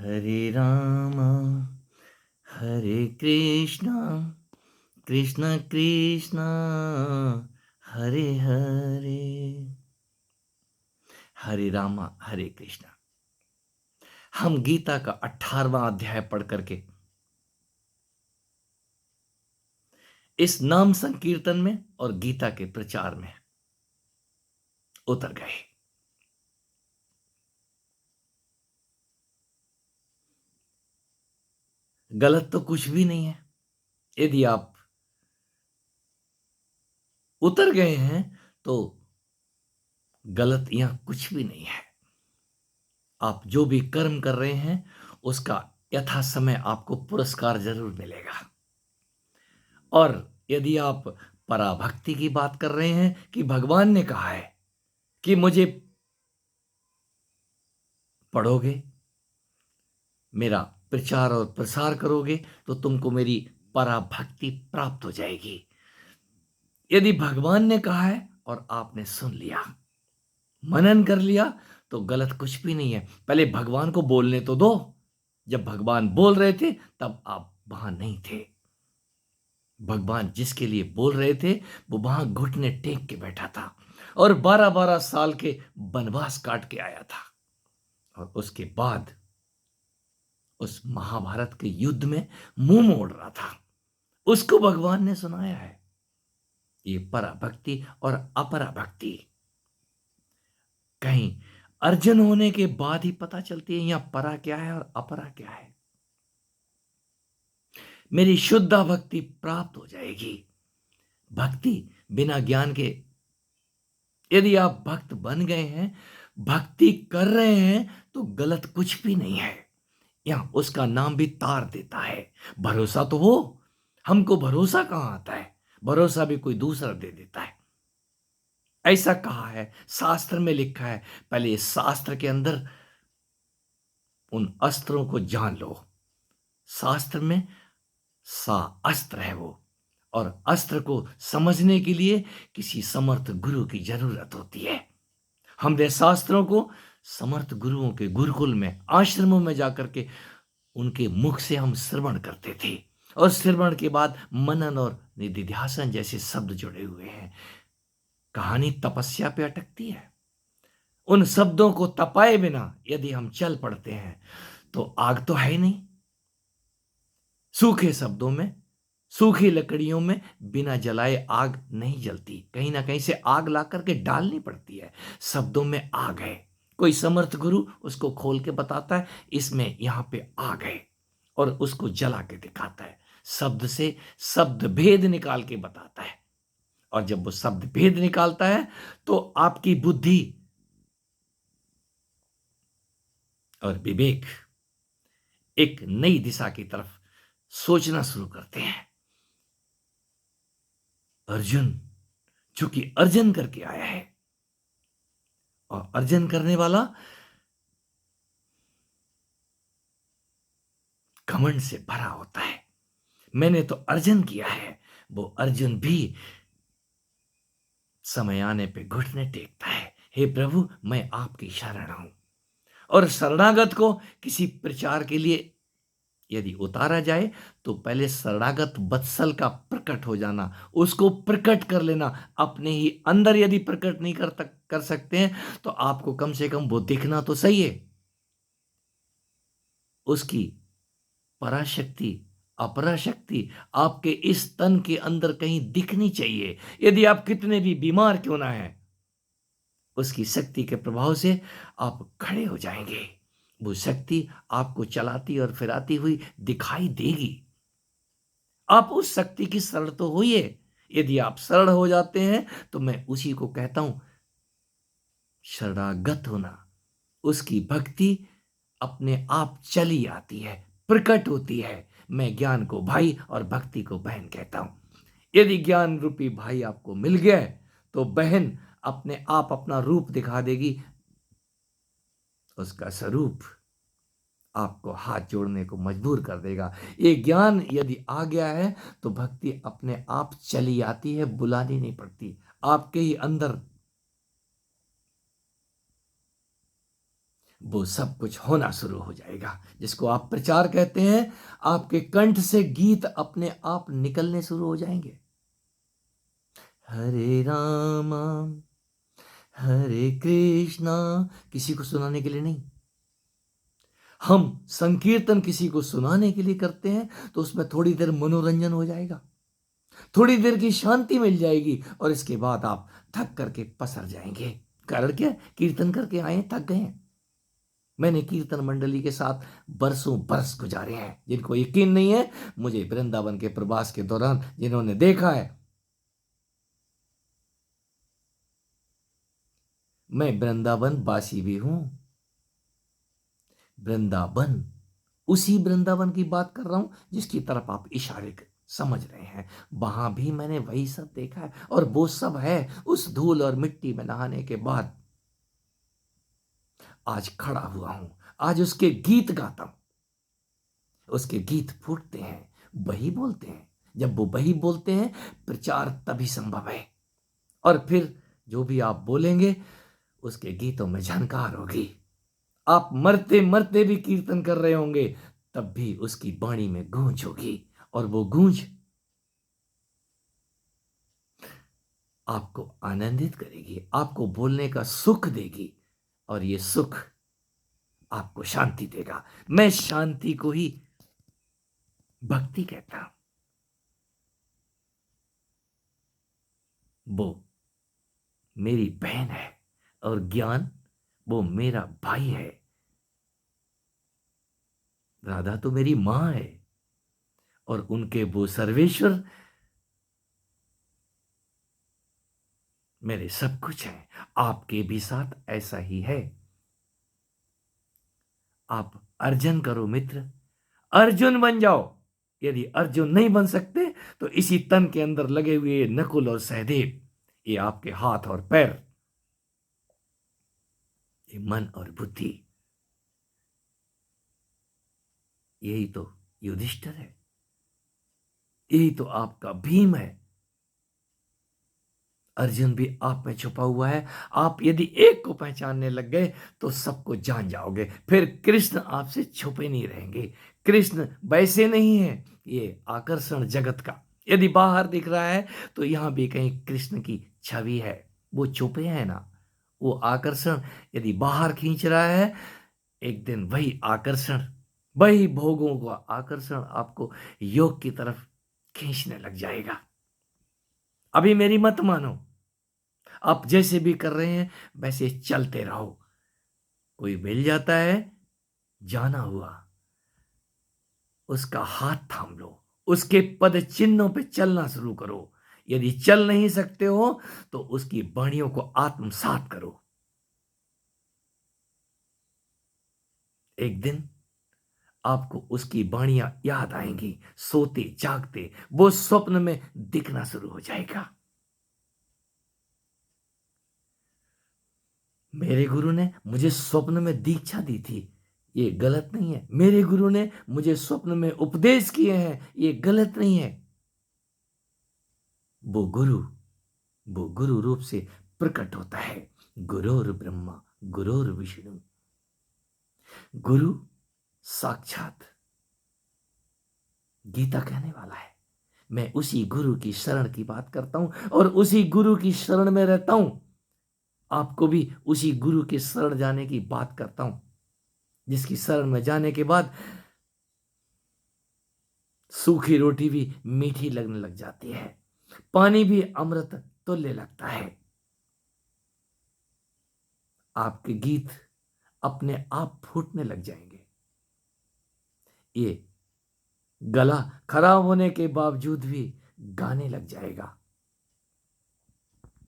हरे राम हरे कृष्णा कृष्ण कृष्ण हरे हरे। हरे राम हरे कृष्णा। हम गीता का 18वां अध्याय पढ़ करके इस नाम संकीर्तन में और गीता के प्रचार में उतर गए। गलत तो कुछ भी नहीं है। यदि आप उतर गए हैं तो गलत यहां कुछ भी नहीं है। आप जो भी कर्म कर रहे हैं उसका यथा समय आपको पुरस्कार जरूर मिलेगा। और यदि आप पराभक्ति की बात कर रहे हैं कि भगवान ने कहा है कि मुझे पढ़ोगे, मेरा प्रचार और प्रसार करोगे तो तुमको मेरी पराभक्ति प्राप्त हो जाएगी। यदि भगवान ने कहा है और आपने सुन लिया, मनन कर लिया, तो गलत कुछ भी नहीं है। पहले भगवान को बोलने तो दो। जब भगवान बोल रहे थे तब आप वहां नहीं थे। भगवान जिसके लिए बोल रहे थे वो वहां घुटने टेक के बैठा था और 12-12 साल के वनवास काट के आया था। और उसके बाद उस महाभारत के युद्ध में मुंह मोड़ रहा था। उसको भगवान ने सुनाया है। ये पराभक्ति और अपराभक्ति कहीं अर्जन होने के बाद ही पता चलती है। यहां परा क्या है और अपरा क्या है। मेरी शुद्ध भक्ति प्राप्त हो जाएगी। भक्ति बिना ज्ञान के, यदि आप भक्त बन गए हैं, भक्ति कर रहे हैं, तो गलत कुछ भी नहीं है। यहां उसका नाम भी तार देता है। भरोसा तो हो, हमको भरोसा कहां आता है। भरोसा भी कोई दूसरा दे देता है। ऐसा कहा है, शास्त्र में लिखा है। पहले इस शास्त्र के अंदर उन अस्त्रों को जान लो। शास्त्र में सा अस्त्र है वो, और अस्त्र को समझने के लिए किसी समर्थ गुरु की जरूरत होती है। हमने शास्त्रों को समर्थ गुरुओं के गुरुकुल में, आश्रमों में जाकर के उनके मुख से हम श्रवण करते थे। और श्रवण के बाद मनन और निधिध्यासन जैसे शब्द जुड़े हुए हैं। कहानी तपस्या पे अटकती है। उन शब्दों को तपाए बिना यदि हम चल पड़ते हैं तो आग तो है ही नहीं। सूखे शब्दों में, सूखी लकड़ियों में बिना जलाए आग नहीं जलती। कहीं ना कहीं से आग ला करके डालनी पड़ती है। शब्दों में आग है। कोई समर्थ गुरु उसको खोल के बताता है, इसमें यहां पे आग है, और उसको जला के दिखाता है। शब्द से शब्द भेद निकाल के बताता है। और जब वो शब्द भेद निकालता है तो आपकी बुद्धि और विवेक एक नई दिशा की तरफ सोचना शुरू करते हैं। अर्जुन चूंकि अर्जन करके आया है, और अर्जन करने वाला घमंड से भरा होता है। मैंने तो अर्जन किया है। वो अर्जुन भी समय आने पे घुटने टेकता है, हे प्रभु मैं आपकी शरण हूं। और शरणागत को किसी प्रचार के लिए यदि उतारा जाए तो पहले शरणागत वत्सल का प्रकट हो जाना, उसको प्रकट कर लेना। अपने ही अंदर यदि प्रकट नहीं कर सकते हैं तो आपको कम से कम वो दिखना तो सही है। उसकी पराशक्ति, अपराशक्ति आपके इस तन के अंदर कहीं दिखनी चाहिए। यदि आप कितने भी बीमार क्यों ना हैं, उसकी शक्ति के प्रभाव से आप खड़े हो जाएंगे। वो शक्ति आपको चलाती और फिराती हुई दिखाई देगी। आप उस शक्ति की शरण तो होइए। यदि आप शरण हो जाते हैं तो मैं उसी को कहता हूं शरणागत होना। उसकी भक्ति अपने आप चली आती है, प्रकट होती है। मैं ज्ञान को भाई और भक्ति को बहन कहता हूं। यदि ज्ञान रूपी भाई आपको मिल गया है, तो बहन अपने आप अपना रूप दिखा देगी। उसका स्वरूप आपको हाथ जोड़ने को मजबूर कर देगा। ये ज्ञान यदि आ गया है तो भक्ति अपने आप चली आती है, बुलानी नहीं पड़ती। आपके ही अंदर वो सब कुछ होना शुरू हो जाएगा, जिसको आप प्रचार कहते हैं। आपके कंठ से गीत अपने आप निकलने शुरू हो जाएंगे। हरे रामा हरे कृष्णा, किसी को सुनाने के लिए नहीं। हम संकीर्तन किसी को सुनाने के लिए करते हैं तो उसमें थोड़ी देर मनोरंजन हो जाएगा, थोड़ी देर की शांति मिल जाएगी, और इसके बाद आप थक करके पसर जाएंगे। कारण क्या? कीर्तन करके आए, थक गए हैं। मैंने कीर्तन मंडली के साथ बरसों बरस गुजारे हैं। जिनको यकीन नहीं है, मुझे वृंदावन के प्रवास के दौरान जिन्होंने देखा है, मैं वृंदावन वासी भी हूं। वृंदावन, उसी वृंदावन की बात कर रहा हूं जिसकी तरफ आप इशारे समझ रहे हैं। वहां भी मैंने वही सब देखा है, और वो सब है उस धूल और मिट्टी में नहाने के बाद आज खड़ा हुआ हूं, आज उसके गीत गाता हूं। उसके गीत फूटते हैं, वही बोलते हैं। जब वो वही बोलते हैं, प्रचार तभी संभव है। और फिर जो भी आप बोलेंगे, उसके गीतों में झनकार होगी। आप मरते मरते भी कीर्तन कर रहे होंगे, तब भी उसकी वाणी में गूंज होगी, और वो गूंज आपको आनंदित करेगी, आपको बोलने का सुख देगी, और ये सुख आपको शांति देगा। मैं शांति को ही भक्ति कहता हूं। वो मेरी बहन है, और ज्ञान वो मेरा भाई है। राधा तो मेरी मां है, और उनके वो सर्वेश्वर मेरे सब कुछ है। आपके भी साथ ऐसा ही है। आप अर्जुन करो मित्र, अर्जुन बन जाओ। यदि अर्जुन नहीं बन सकते, तो इसी तन के अंदर लगे हुए ये नकुल और सहदेव, ये आपके हाथ और पैर, ये मन और बुद्धि, यही तो युधिष्ठिर है, यही तो आपका भीम है। अर्जुन भी आप में छुपा हुआ है। आप यदि एक को पहचानने लग गए, तो सबको जान जाओगे। फिर कृष्ण आपसे छुपे नहीं रहेंगे। कृष्ण वैसे नहीं है, ये आकर्षण जगत का। यदि बाहर दिख रहा है, तो यहां भी कहीं कृष्ण की छवि है। वो छुपे हैं ना, वो आकर्षण यदि बाहर खींच रहा है, एक दिन वही आकर्षण, वही भोगों का आकर्षण आपको योग की तरफ खींचने लग जाएगा। अभी मेरी मत मानो, आप जैसे भी कर रहे हैं वैसे चलते रहो। कोई मिल जाता है, जाना हुआ, उसका हाथ थाम लो, उसके पद चिन्हों पे चलना शुरू करो। यदि चल नहीं सकते हो, तो उसकी वाणियों को आत्मसात करो। एक दिन आपको उसकी वाणियां याद आएंगी, सोते जागते वो स्वप्न में दिखना शुरू हो जाएगा। मेरे गुरु ने मुझे स्वप्न में दीक्षा दी थी, ये गलत नहीं है। मेरे गुरु ने मुझे स्वप्न में उपदेश किए हैं, ये गलत नहीं है। वो गुरु, वो गुरु रूप से प्रकट होता है। गुरुर ब्रह्मा गुरुर विष्णु, गुरु साक्षात गीता कहने वाला है। मैं उसी गुरु की शरण की बात करता हूं, और उसी गुरु की शरण में रहता हूं। आपको भी उसी गुरु के शरण जाने की बात करता हूं, जिसकी शरण में जाने के बाद सूखी रोटी भी मीठी लगने लग जाती है, पानी भी अमृत तुल्य लगता है। आपके गीत अपने आप फूटने लग जाएंगे। ये गला खराब होने के बावजूद भी गाने लग जाएगा।